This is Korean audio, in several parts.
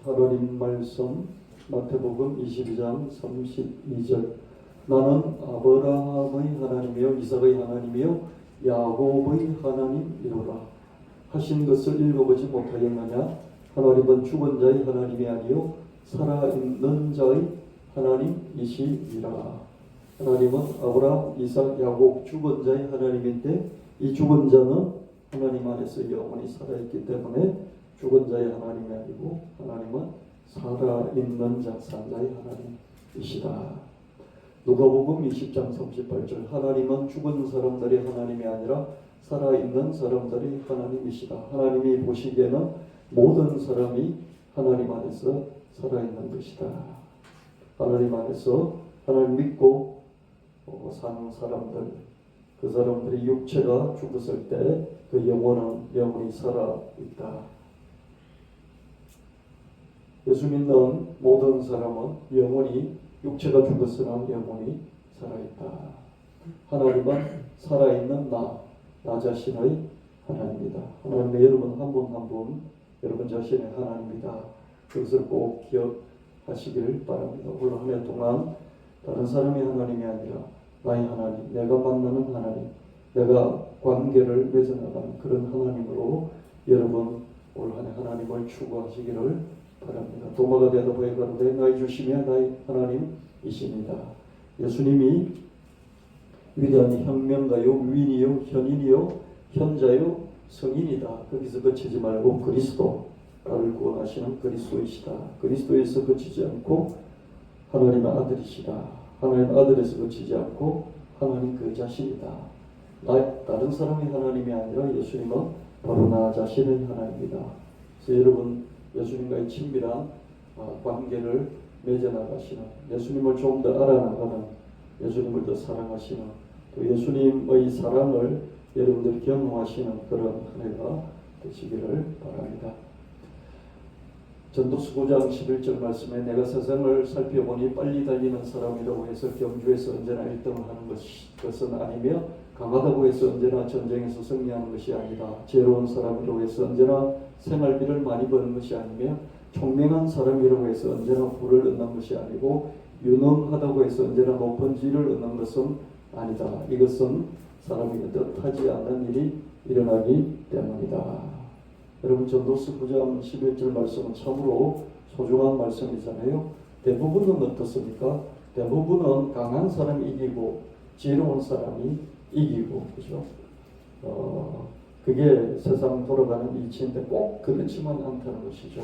하나님 말씀 마태복음 22장 32절 나는 아브라함의 하나님이요 이삭의 하나님이요 야곱의 하나님이로라 하신 것을 읽어보지 못하였느냐. 하나님은 죽은 자의 하나님이 아니요 살아있는 자의 하나님이시니라. 하나님은 아브라함, 이삭, 야곱 죽은 자의 하나님인데 이 죽은 자는 하나님 안에서 영원히 살아있기 때문에 죽은 자의 하나님이 아니고 하나님은 살아있는 자, 산자의 하나님이시다. 누가복음 20장 38절 하나님은 죽은 사람들이 하나님이 아니라 살아있는 사람들이 하나님이시다. 하나님이 보시기에는 모든 사람이 하나님 안에서 살아있는 것이다. 하나님 안에서 하나님 믿고 사는 사람들, 그 사람들이 육체가 죽었을 때 그 영혼은 영원히 살아있다. 예수 믿는 모든 사람은 영원히 육체가 죽었으나 영원히 살아있다. 하나님은 살아있는 나 자신의 하나님이다. 하나님은 여러분 한 분 한 분 여러분 자신의 하나님이다. 그것을 꼭 기억하시길 바랍니다. 오늘 한 해 동안 다른 사람이 하나님이 아니라 나의 하나님, 내가 만나는 하나님, 내가 관계를 맺어나가는 그런 하나님으로 여러분 올 한 해 하나님을 추구하시기를 바랍니다. 도마가 대답하여 가로되 나의 주시며 나의 하나님이십니다. 예수님이 위대한 혁명가요, 위인이요, 현인이요, 현자요, 성인이다. 거기서 그치지 말고 그리스도를 구원하시는 그리스도이시다. 그리스도에서 그치지 않고 하나님의 아들이시다. 하나님의 아들에서 그치지 않고 하나님 그 자신이다. 다른 사람의 하나님이 아니라 예수님은 바로 나 자신의 하나님이다. 그래서 여러분 예수님과의 친밀한 관계를 맺어나가시는, 예수님을 좀 더 알아나가는, 예수님을 더 사랑하시는, 또 예수님의 사랑을 여러분들 경험하시는 그런 한 해가 되시기를 바랍니다. 전도서 9장 11절 말씀에 내가 세상을 살펴보니 빨리 달리는 사람이라고 해서 경주에서 언제나 1등을 하는 것은 아니며 강하다고 해서 언제나 전쟁에서 승리하는 것이 아니다. 지혜로운 사람이라고 해서 언제나 생활비를 많이 버는 것이 아니며 총명한 사람이라고 해서 언제나 부를 얻는 것이 아니고 유능하다고 해서 언제나 높은 지위를 얻는 것은 아니다. 이것은 사람이 뜻하지 않는 일이 일어나기 때문이다. 여러분 전도서 9장 11절 말씀은 참으로 소중한 말씀이잖아요. 대부분은 어떻습니까? 대부분은 강한 사람이 이기고 지혜로운 사람이 이기고, 그죠? 그게 세상 돌아가는 이치인데 꼭 그렇지만 않다는 것이죠.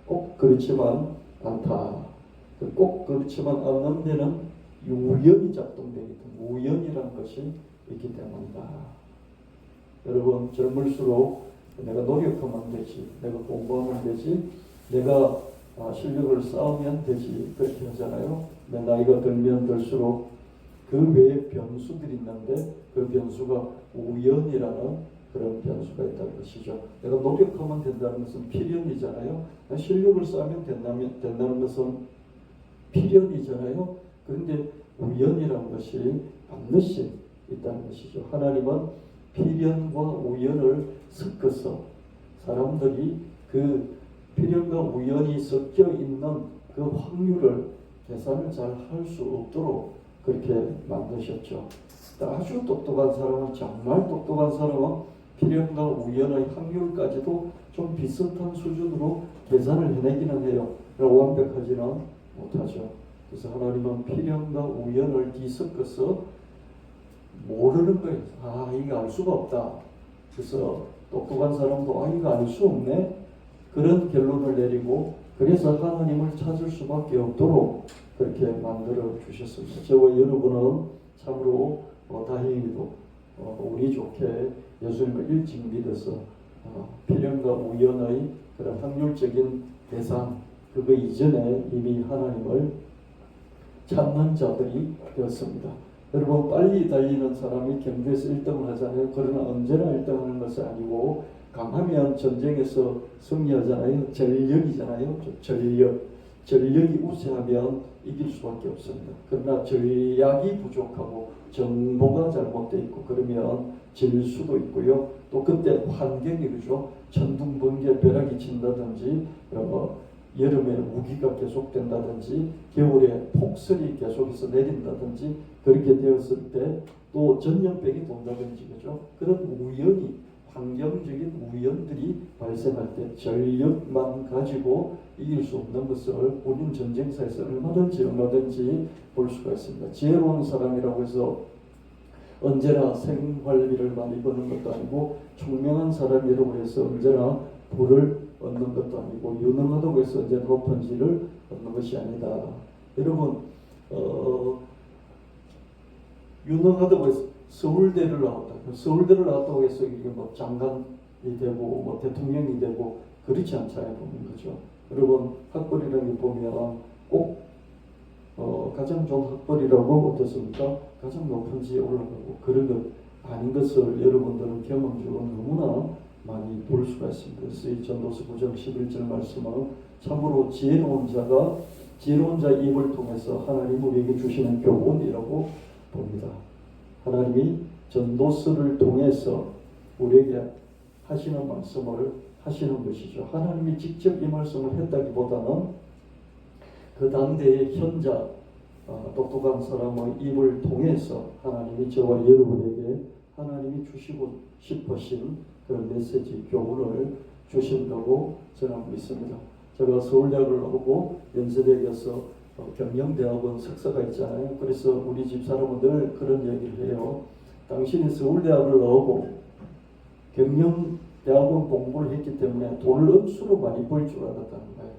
꼭 그렇지만 않다. 꼭 그렇지만 않는 데는 우연이 작동되기 때문에, 우연이라는 것이 있기 때문이다. 여러분 젊을수록 내가 노력하면 되지, 내가 공부하면 되지, 내가 실력을 쌓으면 되지, 그렇게 하잖아요. 내 나이가 들면 들수록 그 외에 변수들이 있는데 그 변수가 우연이라는 그런 변수가 있다는 것이죠. 내가 노력하면 된다는 것은 필연이잖아요. 실력을 쌓으면 된다는 것은 필연이잖아요. 그런데 우연이라는 것이 반드시 있다는 것이죠. 하나님은 필연과 우연을 섞어서 사람들이 그 필연과 우연이 섞여 있는 그 확률을 계산을 잘 할 수 없도록 그렇게 만드셨죠. 아주 똑똑한 사람은, 정말 똑똑한 사람은 필연과 우연의 확률까지도 좀 비슷한 수준으로 계산을 해내기는 해요. 완벽하지는 못하죠. 그래서 하나님은 필연과 우연을 뒤섞어서 모르는 거예요. 이거 알 수가 없다. 그래서 똑똑한 사람도 이거 알 수 없네. 그런 결론을 내리고 그래서 하나님을 찾을 수밖에 없도록 그렇게 만들어 주셨습니다. 저와 여러분은 참으로 다행히도 우리 좋게 예수님을 일찍 믿어서 필연과 우연의 그런 확률적인 계산 그거 이전에 이미 하나님을 찾는 자들이 되었습니다. 여러분 빨리 달리는 사람이 경주에서 1등을 하잖아요. 그러나 언제나 1등하는 것이 아니고 강하면 전쟁에서 승리하잖아요. 전력이잖아요. 전력이 우세하면 이길 수밖에 없습니다. 그러나 전략이 부족하고 정보가 잘못되어 있고 그러면 질 수도 있고요. 또 그때 환경이 그죠. 천둥번개 벼락이 친다든지 여름에 우기가 계속된다든지 겨울에 폭설이 계속해서 내린다든지 그렇게 되었을 때 또 전염병이 돈다든지 그죠? 그런 우연이 환경적인 우연들이 발생할 때 전력만 가지고 이길 수 없는 것을 우리는 전쟁사에서 얼마든지 볼 수가 있습니다. 지혜로운 사람이라고 해서 언제나 생활비를 많이 버는 것도 아니고 총명한 사람이라고 해서 언제나 부를 얻는 것도 아니고 유능하다고 해서 언제나 높은 지를 얻는 것이 아니다. 여러분 유능하다고 해서 서울대를 나왔다. 서울대를 나왔다고 해서 이게 뭐 장관이 되고 뭐 대통령이 되고 그렇지 않잖아요. 보는 거죠. 여러분 학벌이라는 게 보면 꼭 가장 좋은 학벌이라고 어떻습니까? 가장 높은 지에 올라가고 그런 것 아닌 것을 여러분들은 경험적으로 너무나 많이 볼 수가 있습니다. 그래서 이 전도서 9장 11절 말씀은 참으로 지혜로운 자 입을 통해서 하나님 우리에게 주시는 교훈이라고 봅니다. 하나님이 전도서를 통해서 우리에게 하시는 말씀을 하시는 것이죠. 하나님이 직접 이 말씀을 했다기보다는 그 당대의 현자 똑똑한 사람의 입을 통해서 하나님이 저와 여러분에게 하나님이 주시고 싶으신 그런 메시지 교훈을 주신다고 저는 믿습니다. 제가 서울대학을 나오고 연세대학에서 경영대학원 석사가 있잖아요. 그래서 우리 집사람은 늘 그런 얘기를 해요. 당신이 서울대학을 나오고 경영대학원 공부를 했기 때문에 돈을 억수로 많이 벌 줄 알았다는 거예요.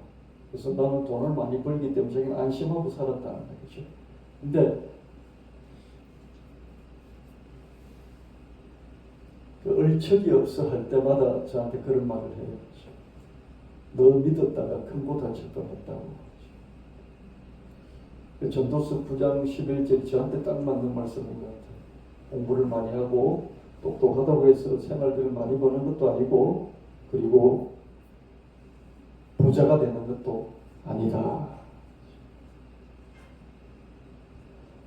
그래서 나는 돈을 많이 벌기 때문에 자기는 안심하고 살았다는 거죠. 근데 그 얼척이 없어 할 때마다 저한테 그런 말을 해요. 너 믿었다가 큰고 다칠 것 같다고. 그 전도서 9장 11절이 저한테 딱 맞는 말씀인 것 같아요. 공부를 많이 하고 똑똑하다고 해서 생활비를 많이 버는 것도 아니고 그리고 부자가 되는 것도 아니다.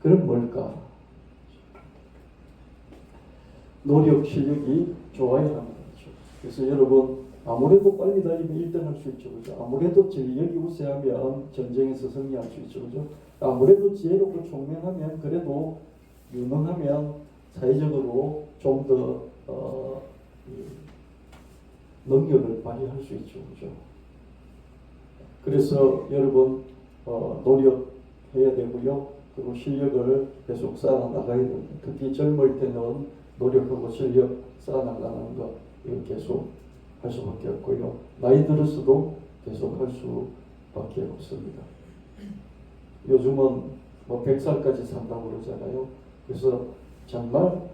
그럼 뭘까? 노력 실력이 좋아야 하는 거죠. 그래서 여러분 아무래도 빨리 달리면 1등 할 수 있죠. 그죠? 아무래도 전력이 우세하면 전쟁에서 승리할 수 있죠. 그죠? 아무래도 지혜롭고 총명하면 그래도 유능하면 사회적으로 좀 더 능력을 발휘할 수 있죠. 그죠? 그래서 여러분 노력해야 되고요. 그리고 실력을 계속 쌓아나가야 됩니다. 특히 젊을 때는 노력하고 실력 쌓아나가는 거 이거 계속 할 수밖에 없고요. 나이 들어서도 계속 할 수밖에 없습니다. 요즘은 뭐 100살까지 산다고 그러잖아요. 그래서 정말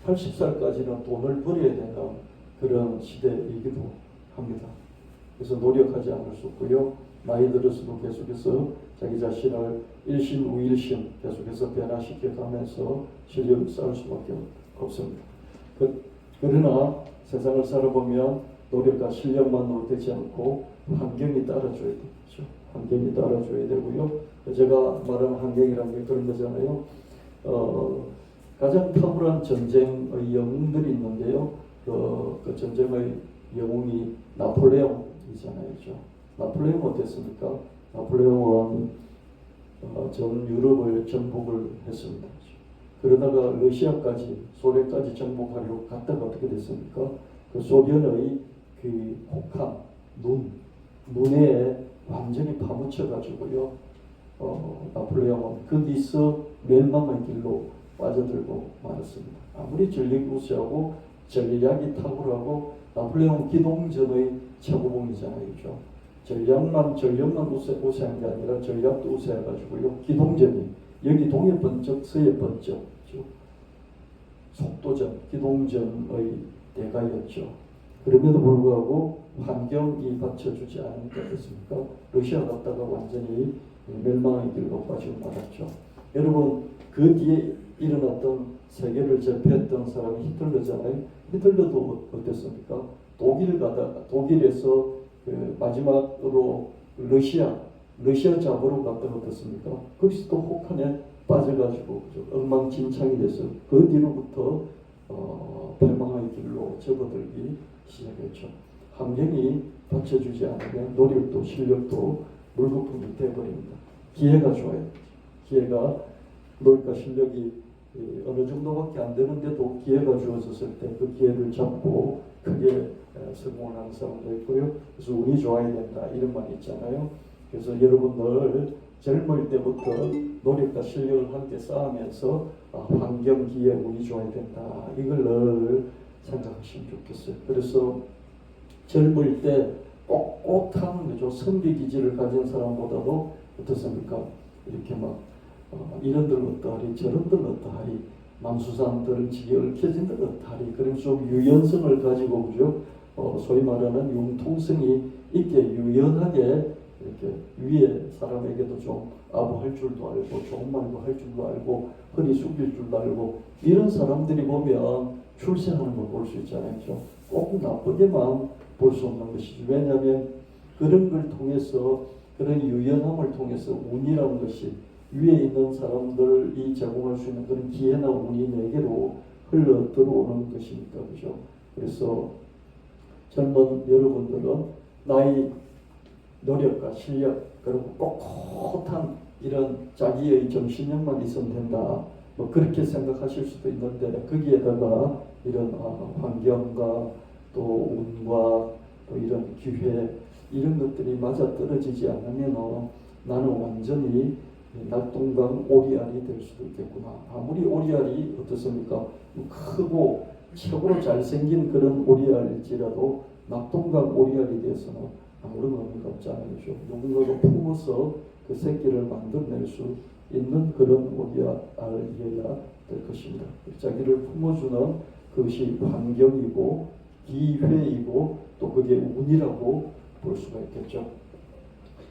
80살까지는 돈을 벌여야 되는 그런 시대이기도 합니다. 그래서 노력하지 않을 수 없고요. 나이 들어서도 계속해서 자기 자신을 일신우일신 계속해서 변화시켜 가면서 실력을 쌓을 수밖에 없습니다. 그러나 세상을 살아보면 노력과 실력만으로 되지 않고 환경이 따라줘야 되죠. 환경이 따라줘야 되고요. 제가 말하는 환경이라는 게 그런 거잖아요. 가장 탁월한 전쟁의 영웅들이 있는데요. 그 전쟁의 영웅이 나폴레옹이잖아요. 나폴레옹은 어땠습니까? 나폴레옹은 전 유럽을 정복을 했습니다. 그러다가 러시아까지 소련까지 정복하려고 갔다가 어떻게 됐습니까? 그 소련의 그 혹한 눈에 완전히 파묻혀 가지고요. 나폴레옹은 거기서 멸망의 길로 빠져들고 말았습니다. 아무리 전력이 우세하고 전략이 탁월하고 나폴레옹 기동전의 최고봉이잖아요. 그죠? 전력만 우세한 게 아니라 전략도 우세해가지고요. 기동전이 여기 동해 번쩍 서해 번쩍 속도전 기동전의 대가였죠. 그럼에도 불구하고 환경이 받쳐주지 않으니까 됐습니까? 러시아 갔다가 완전히 멸망의 길로 빠지고 말았죠. 여러분 그 뒤에 일어났던 세계를 제패했던 사람이 히틀러잖아요. 히틀러도 어땠습니까? 독일에서 그 마지막으로 러시아 잡으러 갔다가 어떻습니까? 거기서 또 혹한에 빠져가지고 엉망진창이 돼서 그 뒤로부터 패망의 길로 접어들기 시작했죠. 환경이 받쳐주지 않으면 노력도 실력도 물거품이 되어버립니다. 기회가 좋아요. 기회가 노력과 실력이 어느 정도밖에 안 되는데도 기회가 주어졌을 때 그 기회를 잡고 크게 성공을 하는 사람도 있고요. 그래서 운이 좋아야 된다 이런 말이 있잖아요. 그래서 여러분들 젊을 때부터 노력과 실력을 함께 쌓으면서 환경, 기회, 운이 좋아야 된다. 이걸 늘 생각하시면 좋겠어요. 그래서 젊을 때 꼿꼿한 거죠. 선비 기질을 가진 사람보다도 어떻습니까? 이렇게 막 이런들 어떠하리 저런들 어떠하리 남수산들은 지게 얽혀진들 어떠하리 그런 좀 유연성을 가지고 그죠? 소위 말하는 융통성이 있게 유연하게 이렇게 위에 사람에게도 좀 아부할 줄도 알고 좋은 말도 할 줄도 알고 허리 숙일 줄도 알고 이런 사람들이 보면 출세하는 걸 볼 수 있잖아요. 그렇죠? 꼭 나쁘게만 볼 수 없는 것이죠. 왜냐하면 그런 걸 통해서 그런 유연함을 통해서 운이라는 것이 위에 있는 사람들이 제공할 수 있는 그런 기회나 운이 내게로 흘러 들어오는 것이니까 그죠. 그래서 젊은 여러분들은 나의 노력과 실력 그리고 꼿꼿한 이런 자기의 정신력만 있으면 된다. 뭐 그렇게 생각하실 수도 있는데 거기에다가 이런 환경과 또 운과 또 이런 기회 이런 것들이 맞아 떨어지지 않으면 나는 완전히 낙동강 오리알이 될 수도 있겠구나. 아무리 오리알이 어떻습니까? 크고 최고로 잘생긴 그런 오리알일지라도 낙동강 오리알이 돼서는 아무런 의미가 없잖아요. 그렇죠? 누군가가 품어서 그 새끼를 만들어낼 수 있는 그런 오리알이어야 될 것입니다. 자기를 품어주는 그것이 환경이고 기회이고 또 그게 운이라고 볼 수가 있겠죠.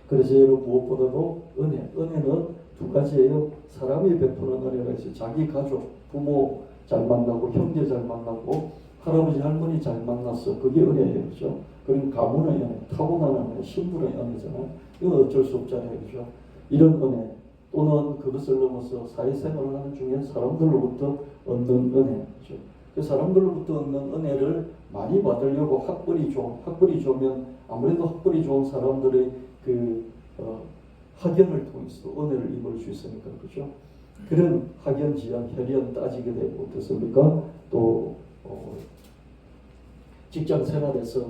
그래서 여러분 무엇보다도 은혜는 두 가지예요. 사람이 베푸는 은혜가 있어요. 자기 가족, 부모 잘 만나고 형제 잘 만나고 할아버지 할머니 잘 만났어. 그게 은혜예요. 그렇죠? 그런 가문의 은혜, 타고나는 은혜, 신분의 은혜잖아요. 이건 어쩔 수 없잖아요. 그렇죠? 이런 은혜 또는 그것을 넘어서 사회생활을 하는 중에 사람들로부터 얻는 은혜. 그렇죠? 그 사람들로부터 얻는 은혜를 많이 받으려고 학벌이 좋으면 아무래도 학벌이 좋은 사람들의 학연을 통해서 은혜를 입을 수 있으니까 그렇죠. 그런 학연, 지연, 혈연 따지게 되고 어떻습니까? 또 직장 생활에서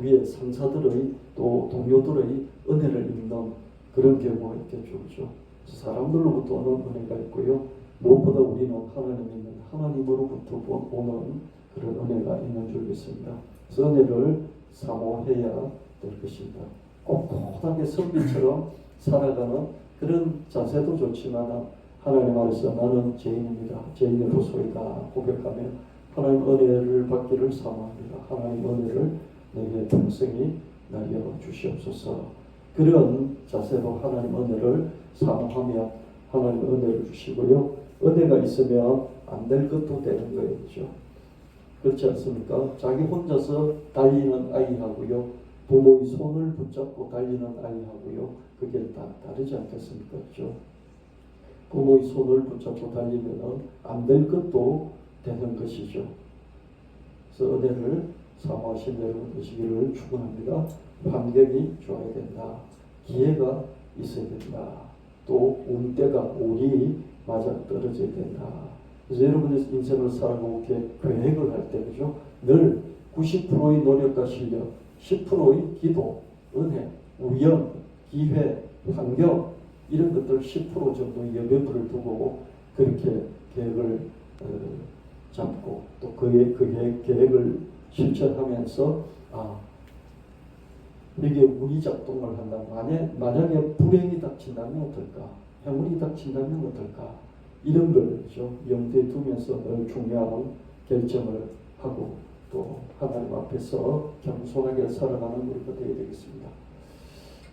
위에 상사들의 또 동료들의 은혜를 입는 그런 경우가 있겠죠, 그렇죠. 사람들로부터 오는 은혜가 있고요. 무엇보다 우리는 하나님 있는 하나님으로부터 오는 그런 은혜가 있는 줄 믿습니다. 그래서 은혜를 사모해야 될 것입니다. 꼿꼿하게 선비처럼 살아가는 그런 자세도 좋지만 하나님 안에서 나는 죄인입니다. 죄인으로서이다 고백하며 하나님 은혜를 받기를 사모합니다. 하나님 은혜를 내게 평생이 날려 주시옵소서. 그런 자세로 하나님 은혜를 사모하며 하나님 은혜를 주시고요. 은혜가 있으면 안 될 것도 되는 거예요. 그렇죠? 그렇지 않습니까? 자기 혼자서 달리는 아이하고요. 부모의 손을 붙잡고 달리는 아이하고요. 그게 다 다르지 않겠습니까? 그렇죠? 부모의 손을 붙잡고 달리면 안 될 것도 되는 것이죠. 그래서 은혜를 사모하신 여러분 되시기를 축원합니다. 환경이 좋아야 된다. 기회가 있어야 된다. 또 운이 맞아 떨어져야 된다. 그래서 여러분의 인생을 살아가고 이렇게 계획을 할 때 그죠? 늘 90%의 노력과 실력, 10%의 기도, 은혜, 우연, 기회, 환경 이런 것들 10% 정도의 여백을 두고 그렇게 계획을 잡고 또 그 계획을 실천하면서 이게 운이 작동을 한다. 만약에 불행이 닥친다면 어떨까? 행운이 닥친다면 어떨까? 이런 걸 그렇죠? 염두에 두면서 늘 중요한 결정을 하고 또 하나님 앞에서 겸손하게 살아가는 우리가 되어야 되겠습니다.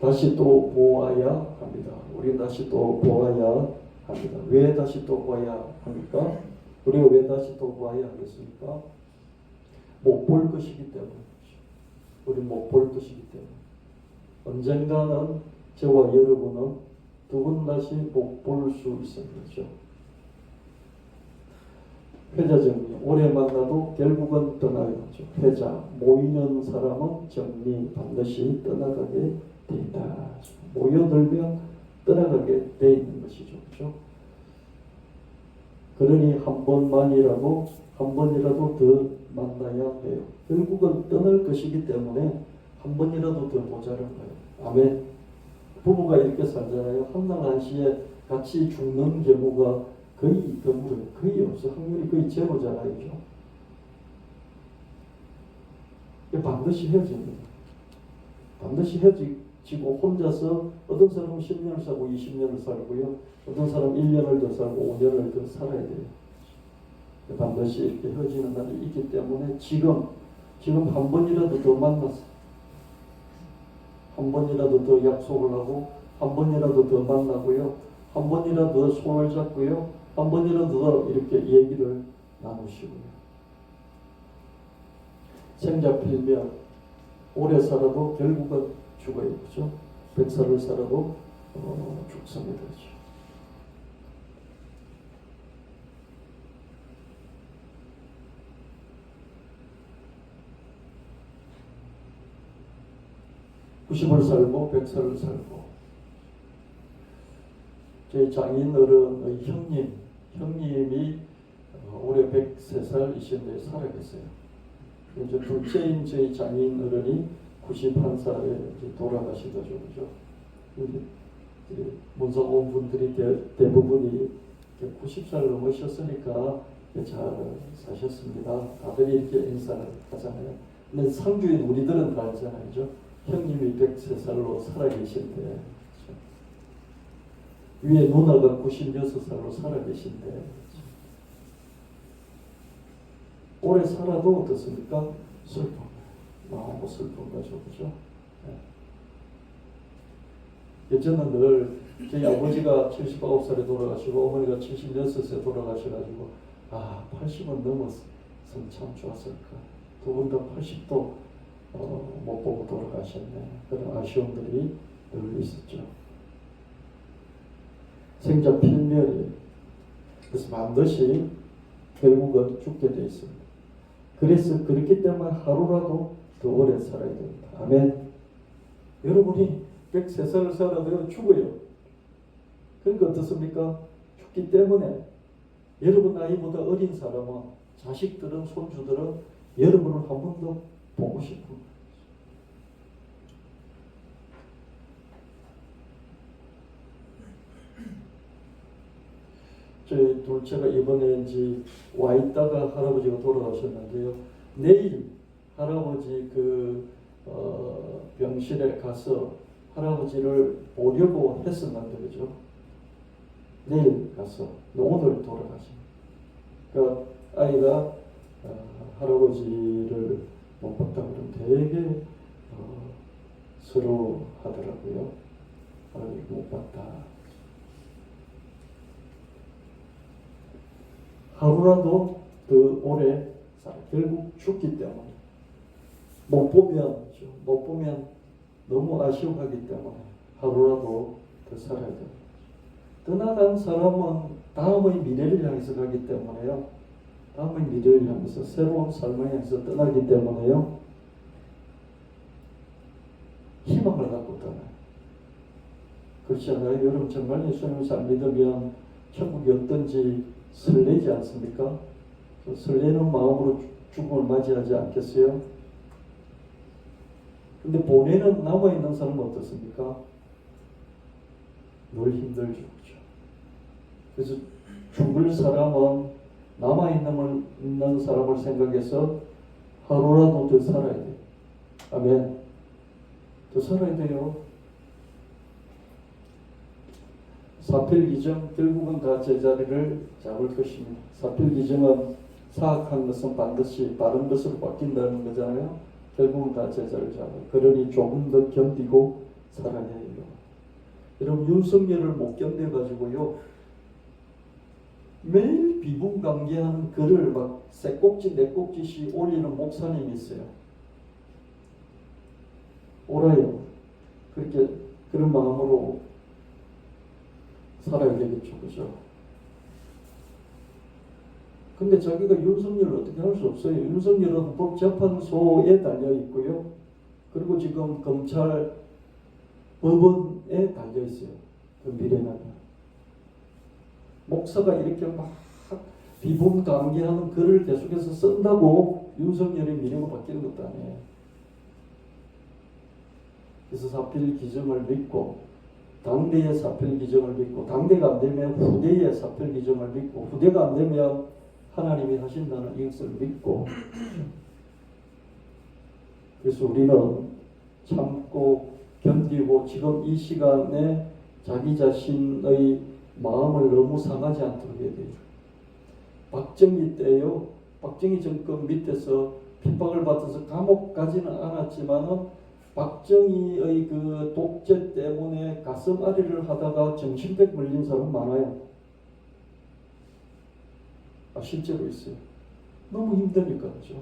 다시 또 보아야 합니다. 우리 다시 또 보아야 합니다. 왜 다시 또 보아야 합니까? 우리가 왜 다시 또 보아야 하겠습니까? 못 볼 것이기 때문에. 우리 못 볼 것이기 때문에. 언젠가는 저와 여러분은 두 번 다시 못 볼 수 있습니다. 그렇죠? 회자 정리. 오래 만나도 결국은 떠나요. 회자. 모이는 사람은 정리. 반드시 떠나가게 돼 있다. 모여들면 떠나가게 돼 있는 것이죠. 그렇죠? 그러니 한 번이라도 더 만나야 해요. 결국은 떠날 것이기 때문에 한 번이라도 더 모자란 거예요. 아멘. 부부가 이렇게 살잖아요. 한날 한시에 같이 죽는 경우가 거의 드물어요. 거의 없어. 확률이 거의 제로잖아요. 반드시 헤어집니다. 반드시 헤어지고 혼자서 어떤 사람은 10년을 살고 20년을 살고요. 어떤 사람은 1년을 더 살고 5년을 더 살아야 돼요. 반드시 이렇게 헤어지는 날이 있기 때문에 지금 한 번이라도 더 만나서 한 번이라도 더 약속을 하고 한 번이라도 더 만나고요. 한 번이라도 더 손을 잡고요. 한 번이라도 더 이렇게 얘기를 나누시고요. 생자필면 오래 살아도 결국은 죽어요. 그렇죠? 100살을 살아도 죽습니다. 그렇죠? (90을) 살고 100살을 살고. 저희 장인 어른의 형님이 올해 103살이신데 살아계세요. 이제 둘째인 저희 장인 어른이 91살에 돌아가시더죠. 그죠? 문성 온 분들이 대부분이 90살 넘으셨으니까 잘 사셨습니다. 다들 이렇게 인사를 하잖아요. 근데 상주인 우리들은 다 알잖아요. 그죠? 형님이 103살로 살아계신데, 그렇죠? 위에 누나가 96살로 살아계신데, 그렇죠? 오래 살아도 어떻습니까? 슬픈 거예요. 너무 슬픈 거죠. 그죠? 네. 저는 늘 저희 아버지가 79살에 돌아가시고 어머니가 76세 돌아가셔가지고 80은 넘었으면 참 좋았을까. 두 분 다 80도 못 보고 돌아가셨네. 그런 아쉬움들이 늘 있었죠. 생자 필멸이. 그래서 반드시 결국은 죽게 돼 있습니다. 그래서 그렇기 때문에 하루라도 더 오래 살아야 됩니다. 아멘. 여러분이 103살을 살아도 죽어요. 그러니까 어떻습니까? 죽기 때문에 여러분 나이보다 어린 사람은, 자식들은, 손주들은 여러분을 한 번 더 보고 싶은 거예요. 저희 둘째가 이번에 이제 와 있다가 할아버지가 돌아가셨는데요. 내일 할아버지 병실에 가서 할아버지를 보려고 했었는데, 그죠? 내일 가서, 오늘 돌아가십니다. 그러니까 아이가 할아버지를 못 봤다 그러면 되게 서러워하더라고요. 할아버지 못 봤다. 하루라도 더 오래 살아. 결국 죽기 때문에. 못 보면 너무 아쉬워하기 때문에 하루라도 더 살아야 됩니다. 떠나간 사람은 다음의 미래를 향해서 가기 때문에요. 다음의 미래를 향해서, 새로운 삶을 향해서 떠나기 때문에요. 희망을 갖고 떠나요. 그렇지 않아요? 여러분 정말 예수님을 잘 믿으면 천국이 어떤지 설레지 않습니까? 설레는 마음으로 죽음을 맞이하지 않겠어요? 근데 보내는 남아있는 사람은 어떻습니까? 늘 힘들죠. 그렇죠? 그래서 죽을 사람은 남아있는 사람을 생각해서 하루라도 더 살아야 돼요. 아멘. 더 살아야 돼요. 사필기정, 결국은 다 제자리를 잡을 것입니다. 사필기정은 사악한 것은 반드시 바른 것으로 바뀐다는 거잖아요. 결국은 다 제자를 잡아요. 그러니 조금 더 견디고 살아야 해요. 여러분 윤석열을 못 견뎌가지고요, 매일 비분강개하는 글을 막 세 꼭지 네 꼭지씩 올리는 목사님이 있어요. 옳아요. 그렇게 그런 마음으로 살아야 되겠죠. 그죠? 근데 자기가 윤석열을 어떻게 할 수 없어요. 윤석열은 헌법재판소에 달려 있고요. 그리고 지금 검찰 법원에 달려 있어요. 그 미래는 목사가 이렇게 막 비본 강기하는 글을 계속해서 쓴다고 윤석열의 미래가 바뀌는 것도 아니에요. 그래서 사필 기정을 믿고 당대의 사필 기정을 믿고 당대가 안 되면 후대의 사필 기정을 믿고 후대가 안 되면 하나님이 하신다는 이것을 믿고 그래서 우리는 참고 견디고 지금 이 시간에 자기 자신의 마음을 너무 상하지 않도록 해야 돼요. 박정희 때요. 박정희 정권 밑에서 핍박을 받아서 감옥 가지는 않았지만은 박정희의 그 독재 때문에 가슴앓이를 하다가 정신병 걸린 사람 많아요. 실제로 있어요. 너무 힘드니까 그죠.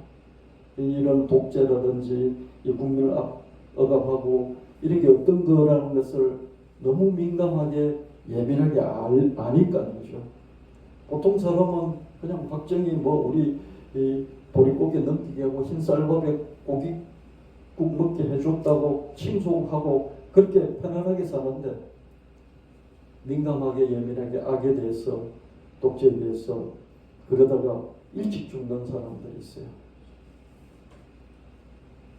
이런 독재라든지 이 국민을 억압하고 이런 게 어떤 거라는 것을 너무 민감하게 예민하게 아니까 그죠. 보통 사람은 그냥 박정희 뭐 우리 이 보릿고개 넘기게 하고 흰쌀밥에 고기국 먹게 해줬다고 칭송하고 그렇게 편안하게 사는데 민감하게 예민하게 악에 대해서 독재에 대해서 그러다가 일찍 죽는 사람들이 있어요.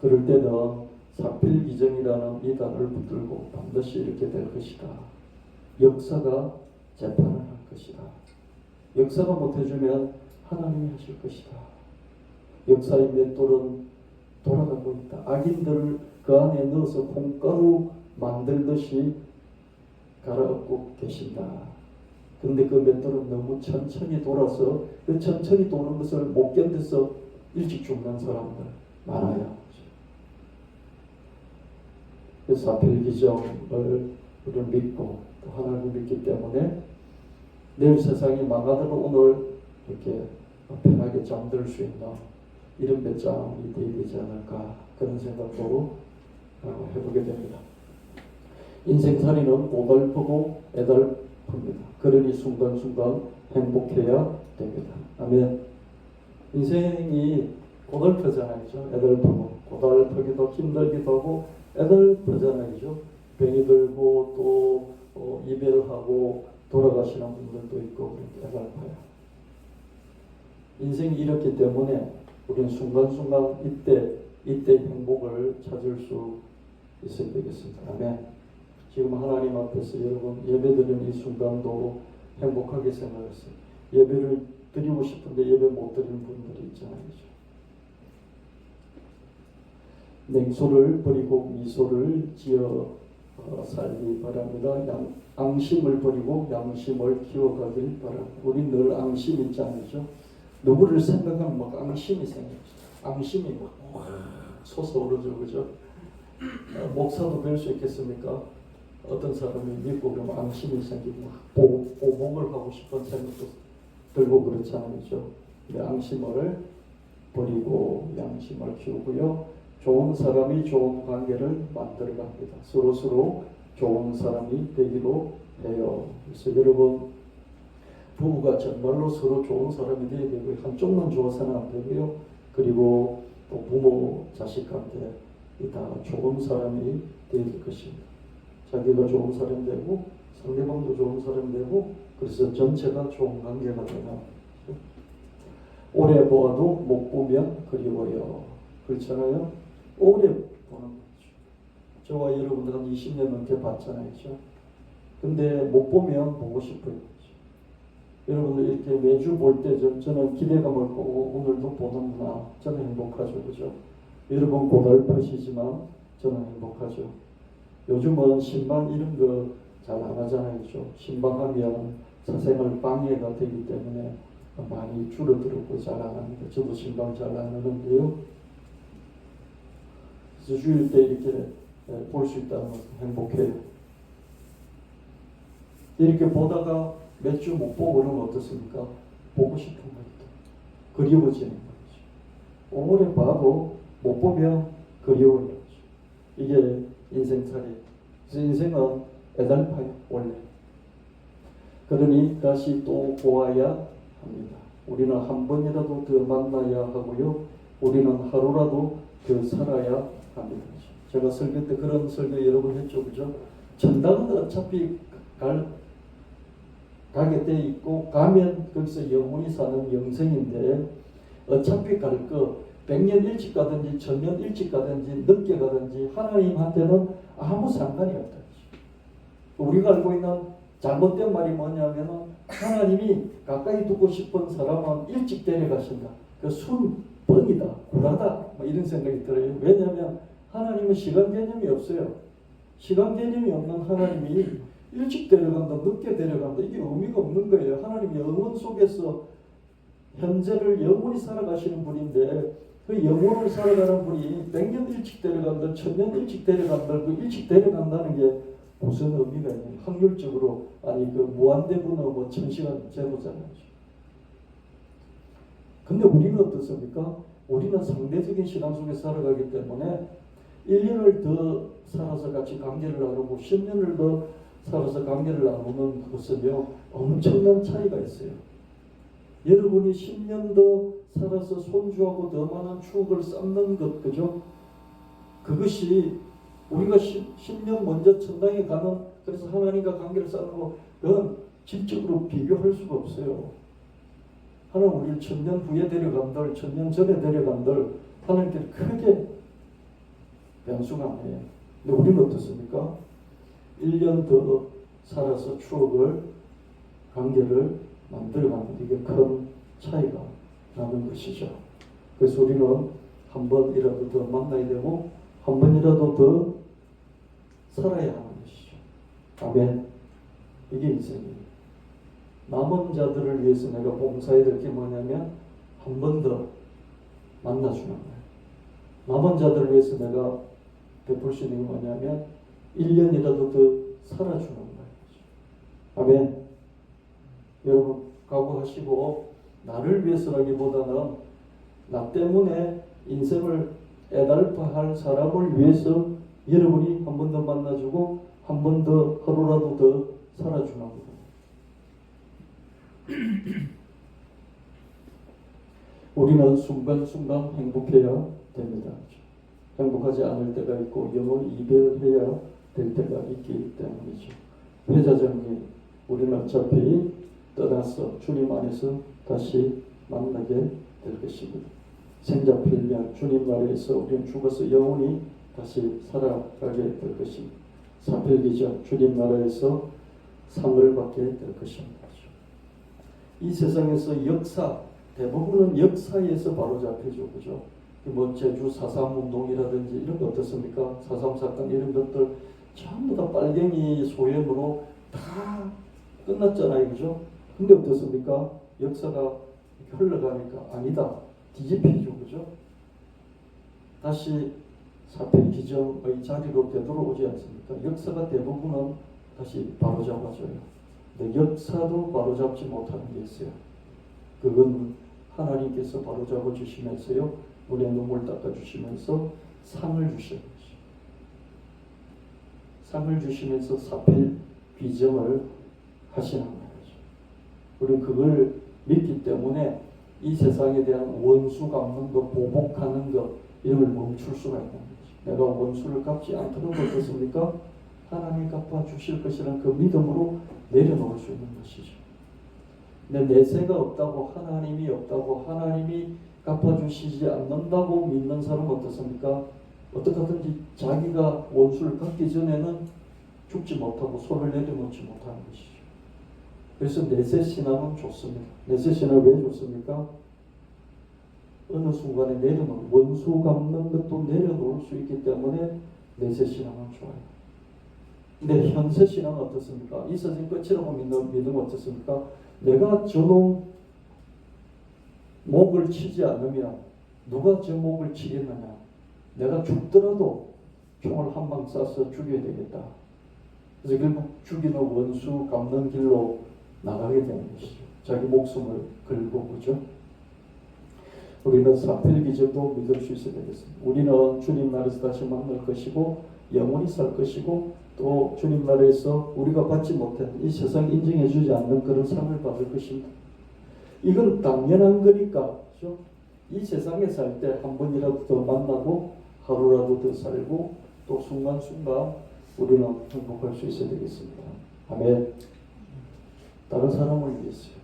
그럴 때는 사필기정이라는 이 단어를 붙들고 반드시 이렇게 될 것이다. 역사가 재판을 할 것이다. 역사가 못해주면 하나님이 하실 것이다. 역사의 맷돌은 돌아가고 있다. 악인들을 그 안에 넣어서 콩가루 만들듯이 갈아엎고 계신다. 근데 그 맷돌은 너무 천천히 돌아서 그 천천히 도는 것을 못 견뎌서 일찍 죽는 사람들 많아요. 그래서 사필기정을 우리를 믿고 또 하나님을 믿기 때문에 내일 세상이 망하더라도 오늘 이렇게 편하게 잠들 수 있는 이런 배짱이 되어야 되지 않을까 그런 생각도 해보게 됩니다. 인생살이는 고달프고 애달픕니다. 그러니 순간순간 행복해야 됩니다. 아멘. 인생이 고달프잖아요. 애달프고 고달프기도 힘들기도 하고 애달프잖아요. 병이 들고 또 이별하고 돌아가시는 분들도 있고 그렇게 애달파요. 인생이 이렇기 때문에 우리는 순간순간 이때 행복을 찾을 수 있어야 되겠습니다. 아멘. 지금 하나님 앞에서 여러분 예배드리는 이 순간도 행복하게 생각했어요. 예배를 드리고 싶은데 예배 못 드리는 분들이 있잖아요. 냉소를 버리고 미소를 지어 살기 바랍니다. 앙심을 버리고 양심을 키워가길 바랍니다. 우리 늘 앙심 있잖아요. 누구를 생각하면 막 앙심이 생겨요. 앙심이 막 솟아오르죠. 그죠? 목사도 될 수 있겠습니까? 어떤 사람이 믿고 그러면 앙심이 생기고 보복을 하고 싶은 생각도 들고 그렇잖아요. 앙심을 버리고 양심을 키우고요. 좋은 사람이 좋은 관계를 만들어갑니다. 서로 좋은 사람이 되기로 해요. 그래서 여러분 부부가 정말로 서로 좋은 사람이 되어야 되고요. 한쪽만 좋아서는 안 되고요. 그리고 또 부모 자식한테 다 좋은 사람이 되어야 될 것입니다. 자기가 좋은 사람이 되고 상대방도 좋은 사람이 되고 그래서 전체가 좋은 관계가 되나. 오래 보아도 못 보면 그리워요. 그렇잖아요. 오래 보는 거죠. 저와 여러분들 한 20년 넘게 봤잖아요. 근데 못 보면 보고 싶어요. 여러분들 이렇게 매주 볼 때 저는 기대감을 보고 오늘도 보는구나. 저는 행복하죠. 그죠? 여러분 고달프시지만 저는 행복하죠. 요즘은 신방 이런 거 잘 안 하잖아요. 신방하면 사생활 방해가 되기 때문에 많이 줄어들고 잘 안 합니다. 저도 신방 잘 안 하는데요. 그래서 주일 때 이렇게 볼 수 있다는 것은 행복해요. 이렇게 보다가 몇 주 못 보고 그러면 어떻습니까? 보고 싶은 것도 그리워지는 거죠. 오래 봐도 못 보면 그리워요. 이게 인생살이. 그래서 인생은 애달파요. 원래. 그러니 다시 또 보아야 합니다. 우리는 한 번이라도 더 만나야 하고요. 우리는 하루라도 더 살아야 합니다. 제가 설교 때 그런 설교 여러 번 했죠. 그죠? 천당은 어차피 가게 돼 있고 가면 거기서 영원히 사는 영생인데 어차피 갈 거 100년 일찍 가든지 1000년 일찍 가든지 늦게 가든지 하나님한테는 아무 상관이 없다. 우리가 알고 있는 잘못된 말이 뭐냐면 하나님이 가까이 두고 싶은 사람은 일찍 데려가신다. 그 순번이다, 구라다 뭐 이런 생각이 들어요. 왜냐하면 하나님은 시간 개념이 없어요. 시간 개념이 없는 하나님이 일찍 데려간다, 늦게 데려간다 이게 의미가 없는 거예요. 하나님 영원 속에서 현재를 영원히 살아가시는 분인데 그 영원을 살아가는 분이 100년 일찍 데려간다, 1000년 일찍 데려간다, 그 일찍 데려간다는 게 무슨 의미가 있냐? 확률적으로 아니 그 무한대분의 뭐 1000시간 제로잖아요. 근데 우리는 어떻습니까? 우리는 상대적인 시간 속에 살아가기 때문에 1년을 더 살아서 같이 관계를 나누고 10년을 더 살아서 관계를 나누는 것은요 엄청난 차이가 있어요. 여러분이 10년 더 살아서 손주하고 더 많은 추억을 쌓는 것, 그죠? 그것이 우리가 10년 먼저 천당에 가는, 그래서 하나님과 관계를 쌓는 거, 그건 질적으로 비교할 수가 없어요. 하나님 우리를 1000년 후에 데려간들, 1000년 전에 데려간들, 하나님께 크게 변수가 아니에요. 근데 우리는 어떻습니까? 1년 더 살아서 추억을, 관계를 만들어가는 이게 큰 차이가 나는 것이죠. 그래서 우리는 한 번이라도 더 만나야 되고 한 번이라도 더 살아야 하는 것이죠. 아멘. 이게 인생이에요. 남은 자들을 위해서 내가 봉사해야 될 게 뭐냐면 한 번 더 만나주는 거예요. 남은 자들을 위해서 내가 베풀 수 있는 게 뭐냐면 1년이라도 더 살아주는 거예요. 아멘. 여러분 각오하시고 나를 위해서라기보다는 나 때문에 인생을 애달파할 사람을 위해서 여러분이 한 번 더 만나주고 한 번 더 하루라도 더 살아주는 겁니다. 우리는 순간순간 행복해야 됩니다. 행복하지 않을 때가 있고 영원히 이별해야 될 때가 있기 때문이죠. 회자장님, 우리는 어차피 떠나서 주님 안에서 다시 만나게 될 것입니다. 생자필명 주님 나라에서 우리는 죽어서 영원히 다시 살아가게 될 것입니다. 사필기적 주님 나라에서 상을 받게 될 것입니다. 이 세상에서 역사 대부분은 역사에서 바로잡혀죠. 그죠? 뭐 제주 4.3 운동이라든지 이런 거 어떻습니까? 4.3 사건 이런 것들 전부 다 빨갱이 소행으로 다 끝났잖아요. 그죠? 근데 어떻습니까? 역사가 흘러가니까 아니다. 뒤집히죠. 그죠? 다시 사필 기정의 자리로 되돌아오지 않습니까? 역사가 대부분은 다시 바로잡아져요. 근데 역사도 바로잡지 못하는 게 있어요. 그건 하나님께서 바로잡아 주시면서요. 우리의 눈물 닦아 주시면서 상을 주시는 것이죠. 상을 주시면서 사필 비정을 하시는 거죠. 우리는 그걸 믿기 때문에 이 세상에 대한 원수 갚는 것, 보복하는 것 이런 걸 멈출 수가 있는 거죠. 내가 원수를 갚지 않도록 어떻습니까? 하나님이 갚아 주실 것이라는 그 믿음으로 내려놓을 수 있는 것이죠. 근데 내세가 없다고, 하나님이 없다고, 하나님이 갚아주시지 않는다고 믿는 사람은 어떻습니까? 어떻게 하든지 자기가 원수를 갚기 전에는 죽지 못하고 손을 내려놓지 못하는 것이죠. 그래서 내세 신앙은 좋습니다. 내세 신앙은 왜 좋습니까? 어느 순간에 내려놓을, 원수 갚는 것도 내려놓을 수 있기 때문에 내세 신앙은 좋아요. 근데 현세 신앙은 어떻습니까? 이 세상 끝이라고 믿으면 어떻습니까? 내가 저놈 목을 치지 않으면 누가 저 목을 치겠느냐? 내가 죽더라도 총을 한 방 쏴서 죽여야 되겠다. 그래서 결국 죽이는 원수 갚는 길로 나가게 되는 것이죠. 자기 목숨을 걸고. 그죠? 우리는 사필기적도 믿을 수 있어야 되겠습니다. 우리는 주님 나라에서 다시 만날 것이고 영원히 살 것이고 또 주님 나라에서 우리가 받지 못한 이 세상 인정해 주지 않는 그런 상을 받을 것입니다. 이건 당연한 거니까, 그죠? 이 세상에 살 때 한 번이라도 더 만나고 하루라도 더 살고 또 순간순간 우리는 행복할 수 있어야 되겠습니다. 아멘. 다른 사람을 위해서요.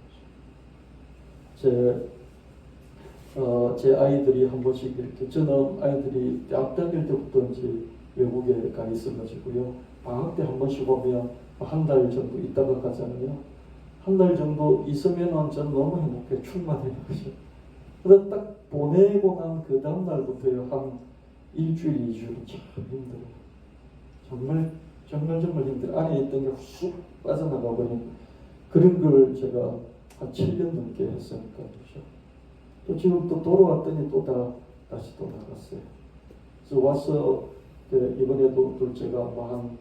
제 아이들이 한 번씩 이렇게, 저는 아이들이 대학 다닐 때부터 이제 외국에 가 있어가지고요. 방학 때 한 번씩 오면 한 달 정도 있다가 가잖아요. 한 달 정도 있으면은 저는 너무 행복해, 충만해요. 그래서 딱 보내고 난 그 다음 날부터요, 한 일주일, 2주일은 참 힘들어요. 정말 힘들어요. 안에 있던 게 쑥 빠져나가 버린 그런 걸 제가 한 7년 넘게 했으니까, 그렇죠. 또 지금 또 돌아왔더니 다시 또 나갔어요. 그래서 와서 이번에도 둘째가 한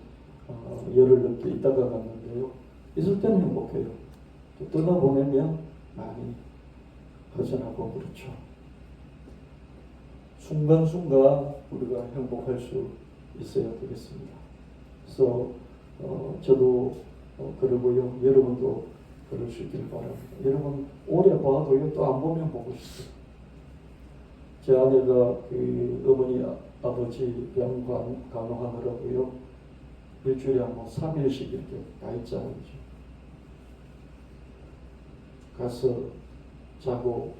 열흘 넘게 있다가 갔는데요. 있을 때는 행복해요. 또 떠나보내면 많이 허전하고 그렇죠. 순간순간 우리가 행복할 수 있어야 되겠습니다. 그래서 저도 그러고요. 여러분도 그럴 수 있길 바랍니다. 여러분 오래 봐도요, 또 안 보면 보고 싶어요. 제 아내가 그 어머니 아버지 병 간호하느라고요, 일주일에 한 3일씩 이렇게 가 있잖아요. 가서 자고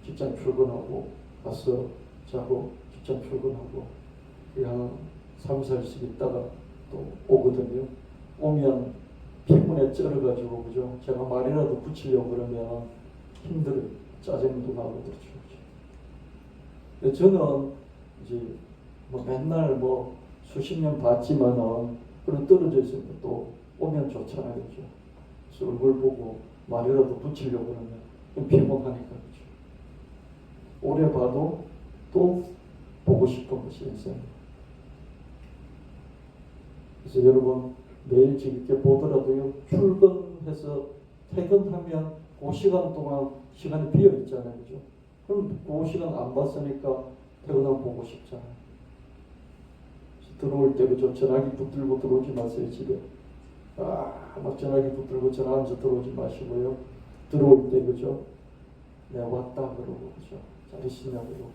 직장 출근하고, 가서 자고 직장 출근하고, 한 3, 4일씩 있다가 또 오거든요. 오면 피곤에 쩔어가지고, 그죠? 제가 말이라도 붙이려고 그러면 힘들어요. 짜증도 나고 그렇죠. 저는 이제 맨날 수십 년 봤지만은 그런 떨어져 있으면 또 오면 좋잖아요, 그죠? 그래서 얼굴 보고 말이라도 붙이려고 그러면 피곤하니까, 그죠? 오래 봐도 또 보고 싶은 것이 인생입니다. 그래서 여러분 매일 즐겁게 보더라도요, 출근해서 퇴근하면 그 시간 동안 시간이 비어 있잖아요, 그죠? 그럼 그 시간 안 봤으니까 퇴근하고 보고 싶잖아요. 들어올 때, 그죠? 전화기 붙들고 들어오지 마세요, 집에. 막 전화기 붙들고 전화하면서 들어오지 마시고요. 들어올 때, 그죠? 내가 왔다 그러고, 그죠? 잘 있으냐고 그러고,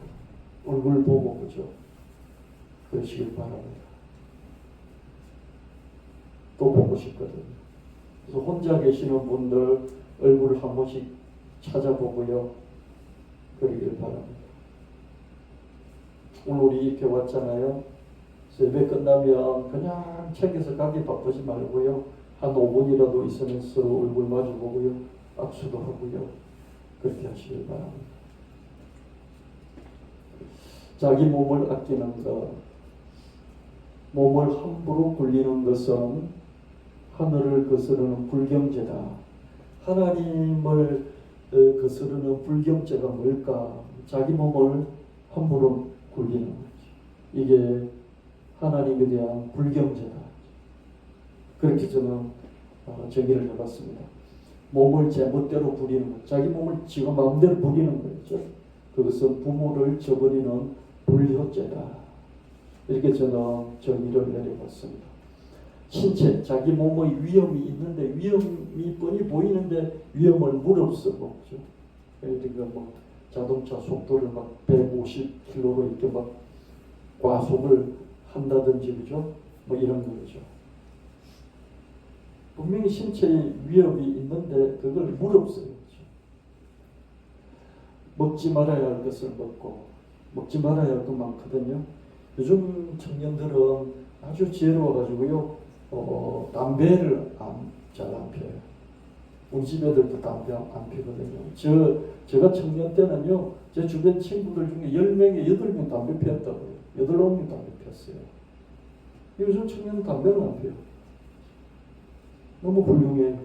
얼굴 보고, 그죠? 그러시길 바랍니다. 또 보고 싶거든요. 그래서 혼자 계시는 분들 얼굴을 한 번씩 찾아보고요, 그러길 바랍니다. 오늘 우리 이렇게 왔잖아요. 예배 끝나면 그냥 책에서 가기 바쁘지 말고요, 한 5분이라도 있으면서 얼굴 마주보고요, 악수도 하고요, 그렇게 하시길 바랍니다. 자기 몸을 아끼는 것, 몸을 함부로 굴리는 것은 하늘을 거스르는 불경죄다. 하나님을 거스르는 불경죄가 뭘까? 자기 몸을 함부로 굴리는 거죠. 이게 하나님에 대한 불경죄다. 그렇게 저는 정의를 해봤습니다. 몸을 제멋대로 부리는 것, 자기 몸을 지가 마음대로 부리는 거죠. 그것은 부모를 저버리는 불효죄다. 이렇게 저는 정의를 내려봤습니다. 신체, 자기 몸의 위험이 있는데, 위험이 뻔히 보이는데 위험을 무릅쓰고, 그죠? 그러니까 자동차 속도를 150km로 이렇게 과속을 한다든지, 그죠? 이런 거죠. 분명히 신체에 위험이 있는데 그걸 무릅써요. 그죠? 먹지 말아야 할 것을 먹고, 먹지 말아야 할 것 많거든요. 요즘 청년들은 아주 지혜로워가지고요, 담배를 잘 안 피워요. 우리 집 애들도 담배 안 피거든요. 제가 청년 때는요, 제 주변 친구들 중에 10명에 8명 담배 피웠다고요. 8명 담배 피웠어요. 요즘 청년은 담배를 안 피워요. 너무 훌륭해요.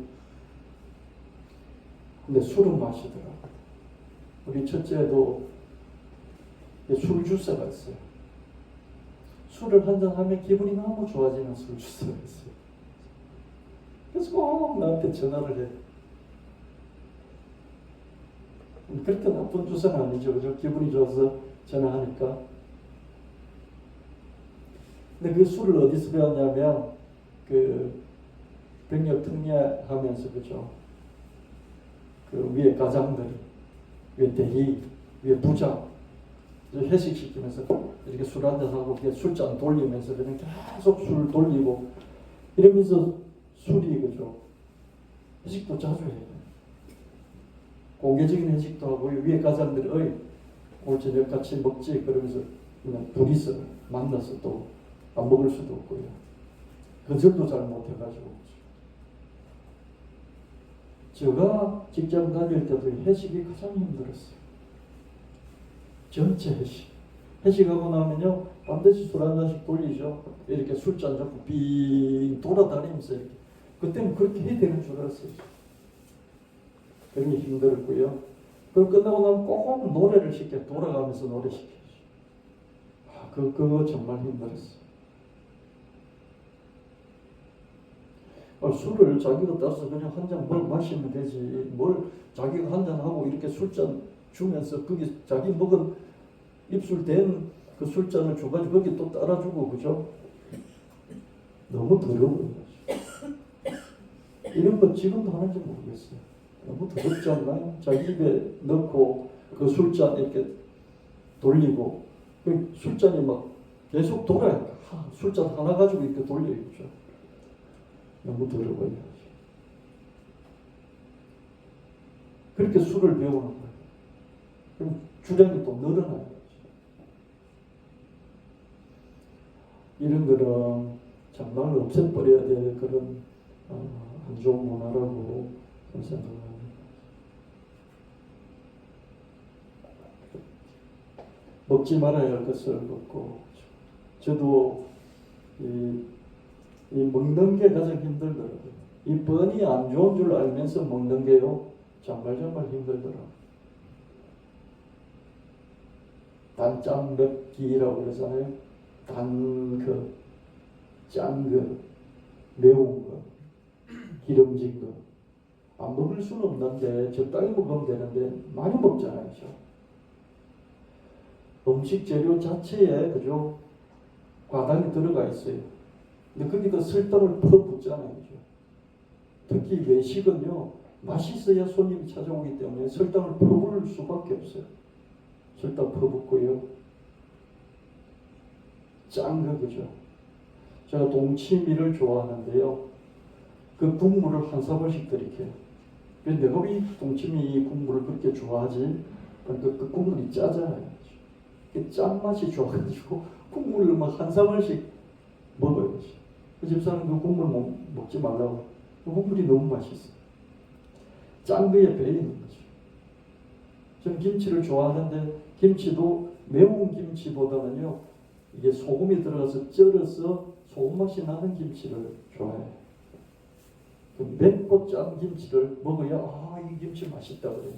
근데 술은 마시더라고요. 우리 첫째도 술주사가 있어요. 술을 한잔하면 기분이 너무 좋아지는 술주사가 있어요. 그래서 꼭 나한테 전화를 해요. 그렇게 나쁜 주사는 아니죠. 그죠? 기분이 좋아서 전화하니까. 근데 그 술을 어디서 배웠냐면, 병력 특례하면서, 그죠? 그 위에 가장들, 위에 대리, 위에 부장 회식 시키면서 이렇게 술 한잔하고 술잔 돌리면서 그냥 계속 술 돌리고 이러면서 술이 그죠. 회식도 자주 해요. 공개적인 회식도 하고 위에 가장들이 오늘 저녁 같이 먹지 그러면서 그냥 둘이서 만나서 또 안 먹을 수도 없고요. 건설도 잘 못해가지고 제가 직장 다닐 때도 회식이 가장 힘들었어요. 전체 회식. 회식하고 나면요 반드시 술 한 잔씩 돌리죠. 이렇게 술잔 잡고 빙 돌아다니면서 이렇게. 그때는 그렇게 해야 되는 줄 알았어요. 그런 게 힘들었고요. 그걸 끝나고 나면 꼭 노래를 시켜 돌아가면서 노래 시켜야죠. 그거 정말 힘들었어요. 술을 자기가 따서 그냥 한 잔 마시면 되지. 뭘 자기가 한 잔 하고 이렇게 술잔 주면서 거기 자기 먹은 입술 된 그 술잔을 줘가지고 거기 또 따라주고 그죠? 너무 더러워요. 이런 거 지금도 하는지 모르겠어요. 너무 더럽지 않나요? 자기 입에 넣고 그 술잔 이렇게 돌리고 그 술잔이 막 계속 돌아요. 술잔 하나 가지고 이렇게 돌려요. 그죠? 너무 더러워요. 그렇게 술을 배우는 거예요. 그럼 주량이 또 늘어나요. 이런 거는 정말 없애버려야 될 그런 안 좋은 문화라고 생각합니다. 먹지 말아야 할 것을 먹고 저도 이 먹는 게 가장 힘들더라고요. 이 뻔히 안 좋은 줄 알면서 먹는 게요 정말 힘들더라고요. 단짠 맵기라고 그러잖아요. 단 거, 짠 거, 매운 거, 기름진 거. 안 먹을 수는 없는데 적당히 먹으면 되는데 많이 먹잖아요. 음식 재료 자체에 그죠 과당이 들어가 있어요. 근데 거기다 설탕을 퍼붓잖아요. 그죠? 특히 외식은요 맛있어야 손님이 찾아오기 때문에 설탕을 퍼부을 수밖에 없어요. 설탕 퍼붓고요. 짠 거 그죠? 제가 동치미를 좋아하는데요. 그 국물을 한 사발씩 들이켜요. 내가 왜 동치미 국물을 그렇게 좋아하지? 그 국물이 짜잖아요. 그 짠맛이 좋아가지고 국물을 막 한 사발씩 먹어요. 그 집사는 그 국물 먹지 말라고. 그 국물이 너무 맛있어요. 짠 거에 배이는 거죠. 저는 김치를 좋아하는데 김치도 매운 김치보다는요 이게 소금이 들어가서 쩔어서 소금 맛이 나는 김치를 좋아해요. 그 맵고 짠 김치를 먹어야 이 김치 맛있다 그래요.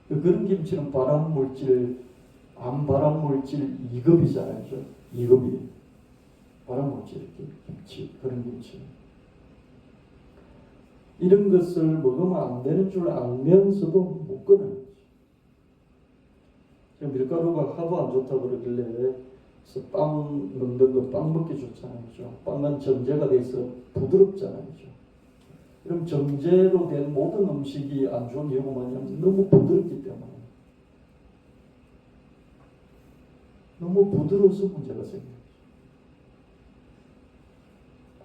그런 김치는 발암물질, 암발암물질 2급이잖아요. 2급이 발암물질 김치, 그런 김치. 이런 것을 먹으면 안 되는 줄 알면서도 못 끊어요. 밀가루가 하도 안 좋다고 그러길래 빵 먹는 거 빵 먹기 좋잖아요. 그죠? 빵은 정제가 돼서 부드럽잖아요. 그죠? 그럼 정제로 된 모든 음식이 안 좋은 이유가 뭐냐면 너무 부드럽기 때문에. 너무 부드러워서 문제가 생겨요.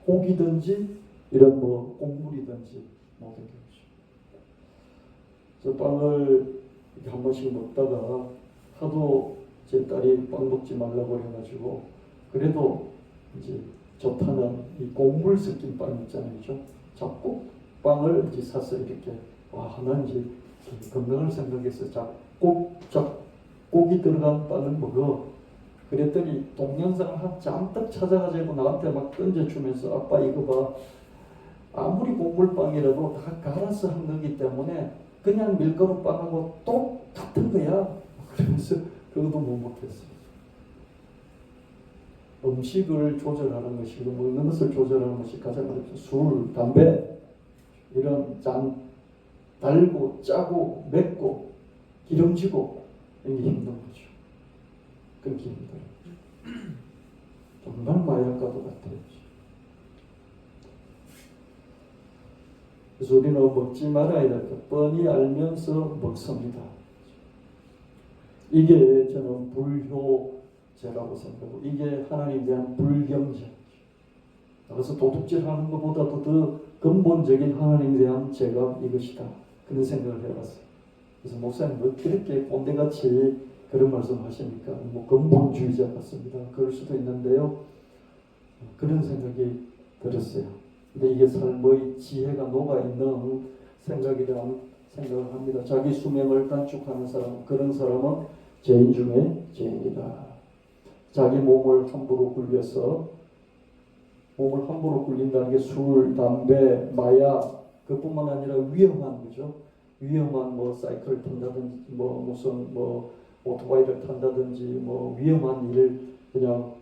고기든지 이런 곡물이든지 모든 것이. 그래서 빵을 한 번씩 먹다가 하도 제 딸이 빵 먹지 말라고 해가지고 그래도 이제 좋다는 이 곡물 섞인 빵 있잖아요. 그죠? 잡곡빵을 이제 사서 이렇게 나는 이제 건강을 생각해서 잡곡이 들어간 빵을 먹어. 그랬더니 동영상을 한 잔뜩 찾아가지고 나한테 막 던져주면서 아빠 이거 봐. 아무리 곡물빵이라도 다 갈아서 한 거기 때문에 그냥 밀가루빵하고 똑같은 거야. 그러면서 그것도 못 먹겠어요. 음식을 조절하는 것이 먹는 것을 조절하는 것이 가장 어렵죠. 술, 담배 이런 달고 짜고 맵고 기름지고 이런 게 힘든 거죠. 그렇게 힘들어요. 정말 마약과도 같아요. 그래서 우리는 먹지 말아야 될 것 뻔히 알면서 먹습니다. 이게 저는 불효죄라고 생각하고 이게 하나님에 대한 불경죄. 그래서 도둑질하는 것보다도 더 근본적인 하나님에 대한 죄가 이것이다. 그런 생각을 해봤어요. 그래서 목사님 뭐 그렇게 꼰대같이 그런 말씀하시니까 뭐 근본주의자 같습니다. 그럴 수도 있는데요. 그런 생각이 들었어요. 근데 이게 삶의 지혜가 녹아있는 생각이라는 생각을 합니다. 자기 수명을 단축하는 사람, 그런 사람은 죄인 중에 죄인이다. 자기 몸을 함부로 굴린다는 게 술, 담배, 마약 그뿐만 아니라 위험한 거죠. 위험한 뭐 사이클을 탄다든지 뭐 무슨 뭐 오토바이를 탄다든지 뭐 위험한 일을 그냥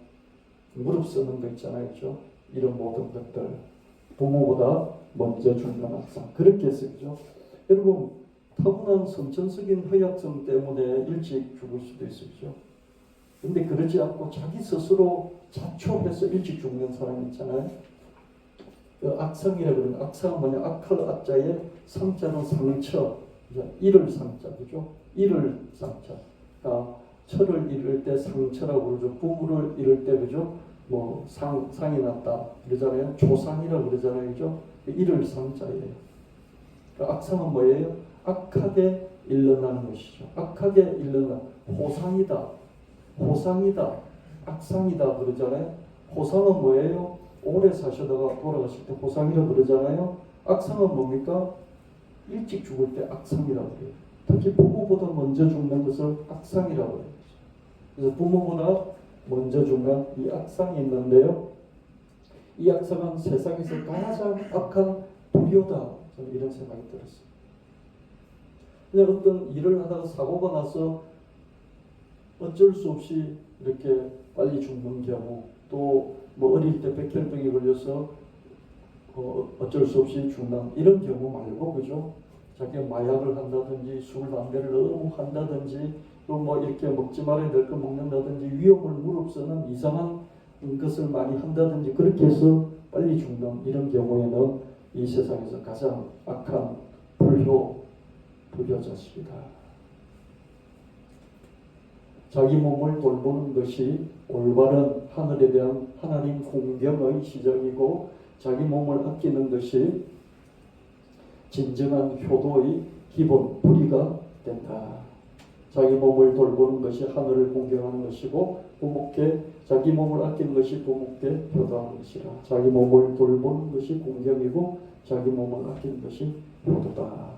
무릅쓰는 거 있잖아요. 그렇죠? 이런 모든 것들 부모보다 먼저 죽는 악상 그렇게 했어요. 그렇죠? 여러분 타고난 선천적인 허약성 때문에 일찍 죽을 수도 있어요. 그렇죠? 근데 그러지 않고 자기 스스로 자초해서 일찍 죽는 사람 있잖아요. 그 악상이라고 그러는 악상은 뭐냐? 악할 악자에 상자는 상처, 이를 상자, 그죠? 이를 상자. 그러니까 철을 잃을 때 상처라고 그러죠. 부부를 잃을 때 그죠? 뭐 상이 났다 그러잖아요. 조상이라고 그러잖아요. 그죠? 이를 상자예요. 그러니까 악상은 뭐예요? 악하게 일어나는 것이죠. 악하게 일어나 호상이다, 악상이다 그러잖아요. 호상은 뭐예요? 오래 사시다가 돌아가실 때 호상이라고 그러잖아요. 악상은 뭡니까? 일찍 죽을 때 악상이라고 그래요. 특히 부모보다 먼저 죽는 것을 악상이라고 해요. 그래서 부모보다 먼저 죽는 이 악상이 있는데요. 이 악상은 세상에서 가장 악한 불효다. 저는 이런 생각이 들었어요. 그냥 어떤 일을 하다가 사고가 나서 어쩔 수 없이 이렇게 빨리 죽는 경우, 또 뭐 어릴 때 백혈병이 걸려서 어쩔 수 없이 죽는 이런 경우 말고 그죠? 자기가 마약을 한다든지 술, 담배를 너무 한다든지 또 뭐 이렇게 먹지 말아야 될 거 먹는다든지 위험을 무릅쓰는 이상한 것을 많이 한다든지 그렇게 해서 빨리 죽는 이런 경우에는 이 세상에서 가장 악한 불효자십니다. 자기 몸을 돌보는 것이 올바른 하늘에 대한 하나님 공경의 시작이고 자기 몸을 아끼는 것이 진정한 효도의 기본 뿌리가 된다. 자기 몸을 돌보는 것이 하늘을 공경하는 것이고 부모께 자기 몸을 아끼는 것이 부모께 효도하는 것이라. 자기 몸을 돌보는 것이 공경이고 자기 몸을 아끼는 것이 효도다.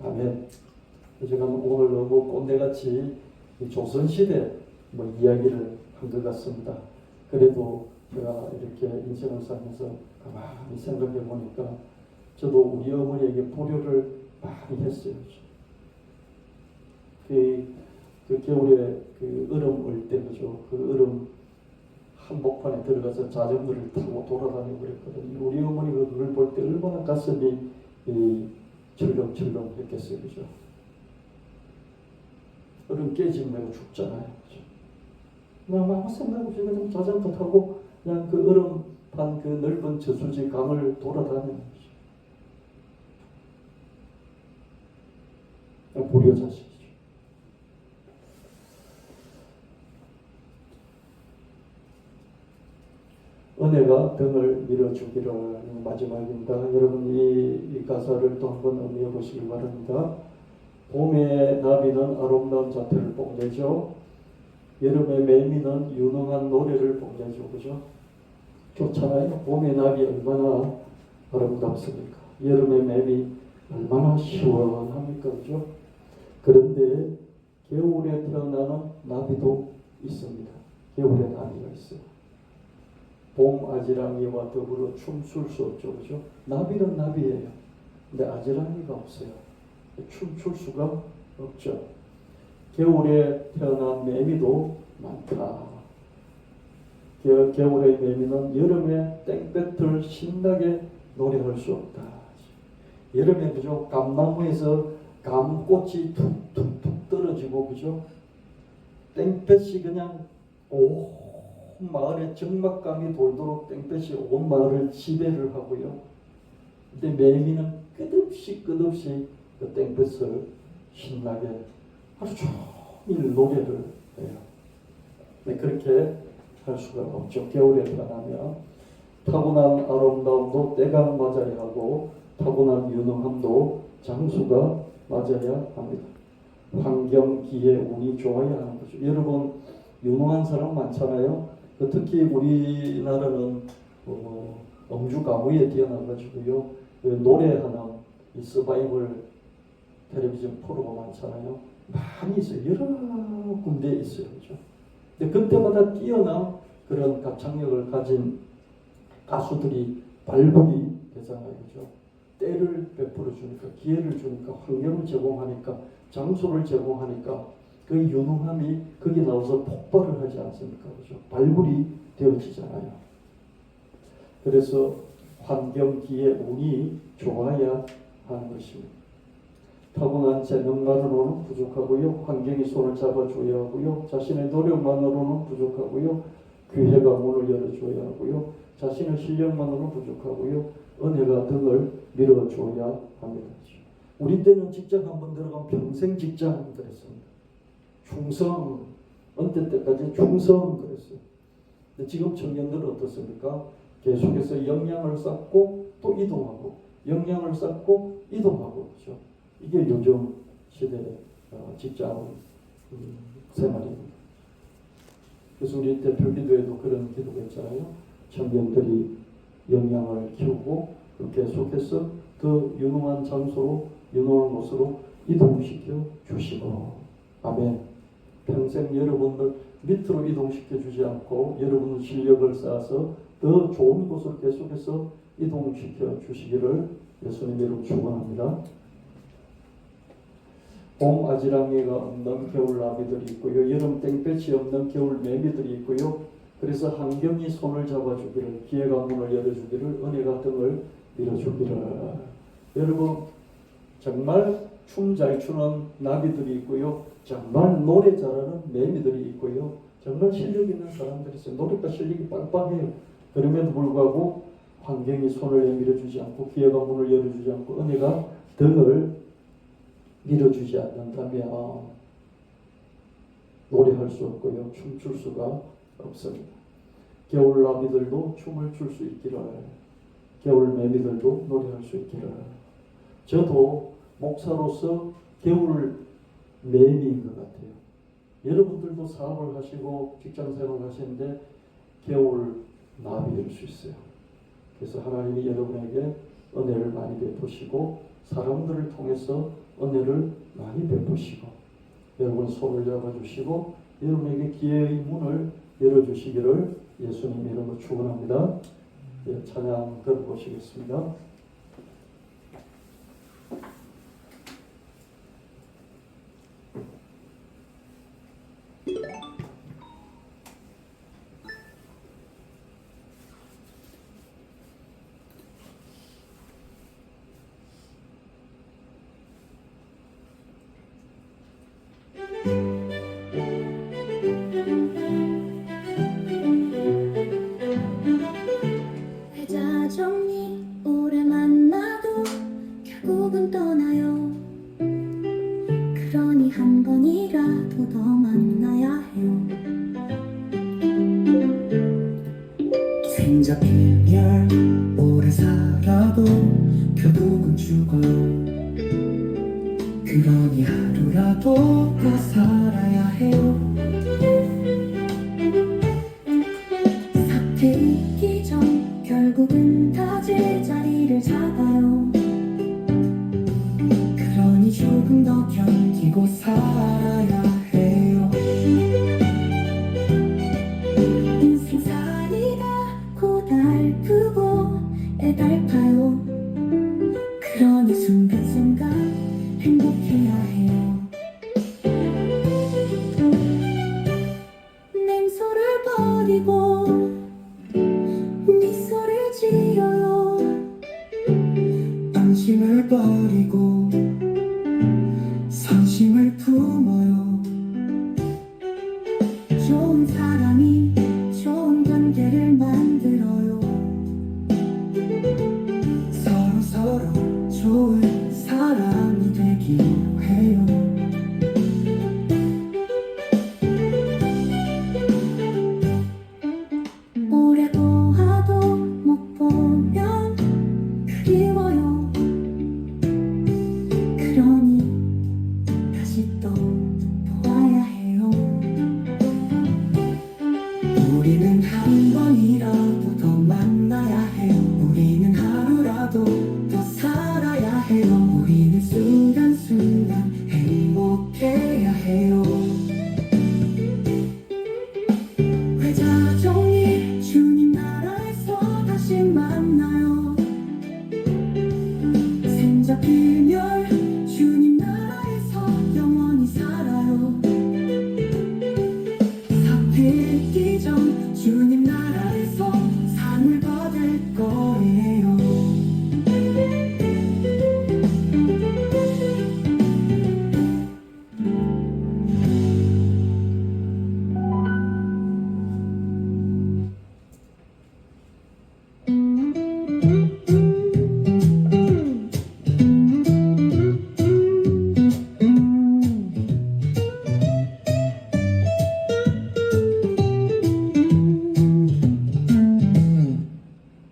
아멘. 제가 오늘 너무 꼰대같이 조선시대 뭐 이야기를 한 것 같습니다. 그래도 제가 이렇게 인생을 살면서 가만히 생각해 보니까 저도 우리 어머니에게 불효를 많이 했어요. 그 겨울에 그 얼음 올 때 그죠? 그 얼음 한복판에 들어가서 자전거를 타고 돌아다니고 그랬거든요. 우리 어머니가 그걸 볼 때 얼마나 가슴이 철렁철렁 했겠어요. 그죠? 얼음 깨지면 죽잖아요. 그죠? 아무 생각 없이 그냥 자전거 타고 그냥 그 얼음판 그 넓은 저수지 강을 돌아다니는 거죠. 불효자식이죠. 은혜가 등을 밀어주기를 마지막입니다. 여러분 이 가사를 또 한번 음미해 보시기 바랍니다. 봄의 나비는 아름다운 자태를 뽐내죠. 여름의 매미는 유능한 노래를 뽐내죠. 그죠? 좋잖아요. 봄의 나비 얼마나 아름답습니까? 여름의 매미 얼마나 시원합니까? 그죠? 그런데 겨울에 태어나는 나비도 있습니다. 겨울에 나비가 있어요. 봄 아지랑이와 더불어 춤출 수 없죠. 그죠? 나비는 나비예요. 근데 아지랑이가 없어요. 춤출 수가 없죠. 겨울에 태어난 매미도 많다. 겨울의 매미는 여름에 땡볕을 신나게 노래할 수 없다. 여름에 그죠? 감나무에서 감꽃이 툭툭툭 떨어지고 그죠? 땡볕이 그냥 온 마을에 적막감이 돌도록 땡볕이 온 마을을 지배를 하고요. 근데 매미는 끝없이 그 땡볕을 신나게 하루 종일 노래를 해요. 근데 그렇게 할 수가 없죠. 겨울에 태어나면 타고난 아름다움도 때가 맞아야 하고 타고난 유능함도 장수가 맞아야 합니다. 환경, 기회, 운이 좋아야 하는 거죠. 여러분 유능한 사람 많잖아요. 특히 우리나라는 음주 가무에 뛰어나가지고요. 노래하는 이 서바이벌 텔레비전 프로가 많잖아요. 많이 있어요. 여러 군데 있어요. 그렇죠? 근데 그때마다 뛰어난 그런 가창력을 가진 가수들이 발굴이 되잖아요. 그죠? 때를 베풀어 주니까, 기회를 주니까, 환경을 제공하니까, 장소를 제공하니까 그 유능함이 거기 나와서 폭발을 하지 않습니까? 그죠? 발굴이 되어지잖아요. 그래서 환경, 기회, 운이 좋아야 하는 것입니다. 타고난 재능만으로는 부족하고요. 환경이 손을 잡아줘야 하고요. 자신의 노력만으로는 부족하고요. 기회가 문을 열어줘야 하고요. 자신의 실력만으로는 부족하고요. 은혜가 등을 밀어줘야 합니다. 우리 때는 직장 한번 들어가면 평생 직장 그랬습니다. 충성, 은퇴 때까지 충성 그랬어요. 근데 지금 청년들은 어떻습니까? 계속해서 역량을 쌓고 또 이동하고 역량을 쌓고 이동하고 그렇죠? 이게 요즘 시대의 직장 생활입니다. 그래서 우리 대표 기도에도 그런 기도가 있잖아요. 청년들이 역량을 키우고 계속해서 더 유능한 장소로 유능한 곳으로 이동시켜 주시고 아멘. 평생 여러분들 밑으로 이동시켜 주지 않고 여러분 실력을 쌓아서 더 좋은 곳으로 계속해서 이동시켜 주시기를 예수님 이름으로 축원합니다. 봄 아지랑이가 없는 겨울 나비들이 있고요. 여름 땡볕이 없는 겨울 매미들이 있고요. 그래서 환경이 손을 잡아주기를, 기회가 문을 열어주기를, 은혜가 등을 밀어주기를. 여러분 정말 춤 잘 추는 나비들이 있고요. 정말 노래 잘하는 매미들이 있고요. 정말 실력 있는 사람들이 있어요. 노래가 실력이 빵빵해요. 그럼에도 불구하고 환경이 손을 내밀어주지 않고 기회가 문을 열어주지 않고 은혜가 등을 밀어주지 않는다면 노래할 수 없고요. 춤출 수가 없습니다. 겨울 나비들도 춤을 출 수 있기를, 겨울 매미들도 노래할 수 있기를. 저도 목사로서 겨울 매미인 것 같아요. 여러분들도 사업을 하시고 직장생활을 하시는데 겨울 나비일 수 있어요. 그래서 하나님이 여러분에게 은혜를 많이 베푸시고 사람들을 통해서 은혜를 많이 베푸시고 여러분 손을 잡아주시고 여러분에게 기회의 문을 열어주시기를 예수님 이름으로 축원합니다. 찬양 들어보시겠습니다. 회자정리 오래 만나도 결국은 떠나요. 그러니 한 번이라도 더 만나야 해요. 생잡히면 오래 살아도 결국은 죽어요. 그러니 하루라도 더 살아야 해요. 사태 있기 전 결국은 다 제자리를 잡아요. 그러니 조금 더 견디고 살아야 해요. 인생살이가 고달프고 애달파요. 그러니 순간순간 행복해야 해요. 냉소를 버리고 미소를 지어요. 안심을 버리고 상심을 품어요. 좋은 사람이 좋은 관계를 만들어요. 서로 좋은 사람이 되기로 해요. 오래 보아도 못 보면 그리워요. 그러니 다시 또 보아야 해요. 우리는 한 번이라도 더 만나야 해요. 우리는 하루라도 더 살아야 해요. 우리는 순간순간 행복해야 해요. 회자 정리 주님 나라에서 다시 만나요. 생자 필멸 주님 나라에서 영원히 살아요. 사필기정 주님 나라에서 상을 받을 거예요.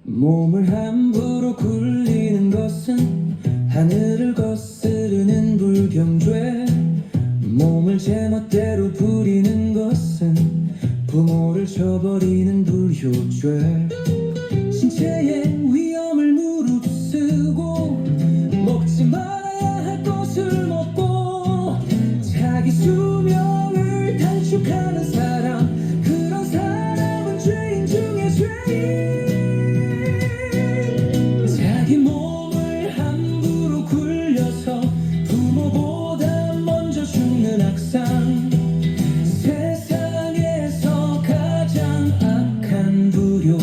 몸을 함부로 굴리는 것은 하늘을 거스르는 불경죄. 몸을 제멋대로 부리는 것은 부모를 저버리는 불효죄. 신체의 위험을 무릅쓰고 먹지 말아야 할 것을 먹고 자기 수명을 단축하는 사람, 그런 사람은 죄인 중에 죄인. 자기 몸을 함부로 굴려서 부모보다 먼저 죽는 악상, 세상에서 가장 악한 불효.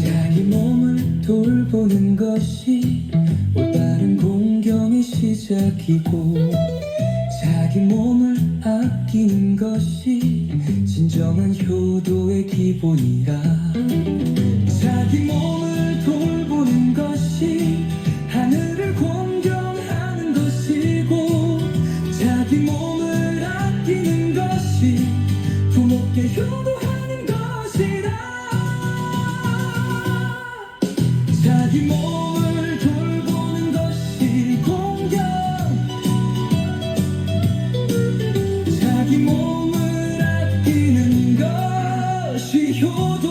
자기 몸을 돌보는 것이 올바른 공경의 시작이고, 자기 몸을 아끼는 것이 진정한 효도의 기본이라. 자기 몸을 돌보는 것이 하늘을 공경하는 것이고, 자기 몸을 아끼는 것이 부모께 효도하는 것이라. 자기 몸을 돌보는 것이 공경, 자기 몸을 아끼는 것이 효도.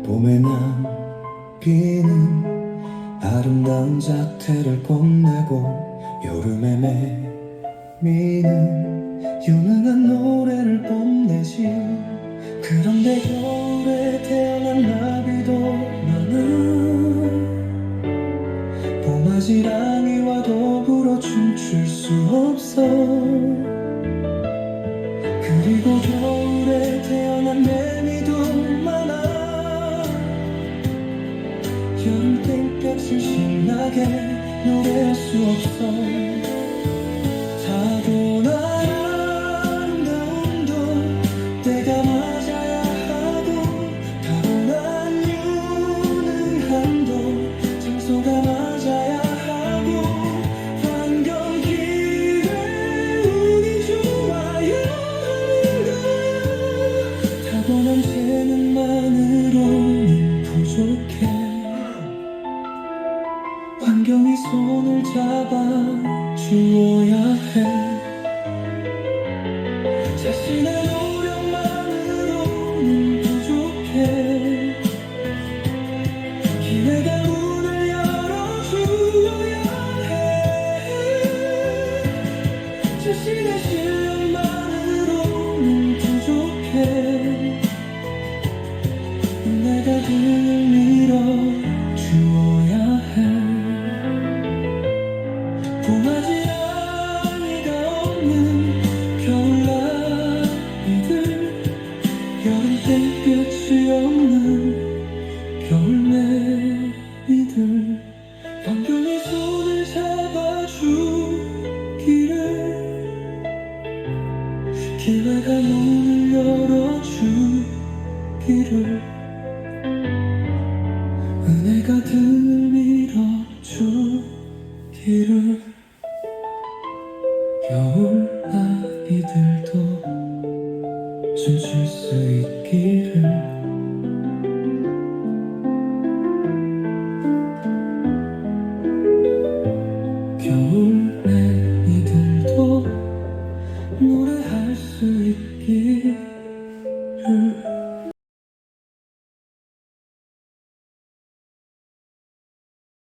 봄에 난 비는 아름다운 자태를 뽐내고, 여름에 매미는 유능한 노래를 뽐내지. 그런데 겨울에 태어난 나비도 많아. 봄아지랑이와 더불어 춤출 수 없어. 그리고 겨울에 태어난 매미도 많아. 여름 땡볕을 신나게 노래할 수 없어. 타고난 아름다움도 때가 맞아야 하고, 타고난 유능함도 장소가 맞아야 하고, 환경 기회 운이 좋아야 하는가. 타고난 재능만으로는 부족해. 환경이 손을 잡아주면 주기를 은혜가 들 밀어주기를 겨울 아이들도 춤출 수 있기를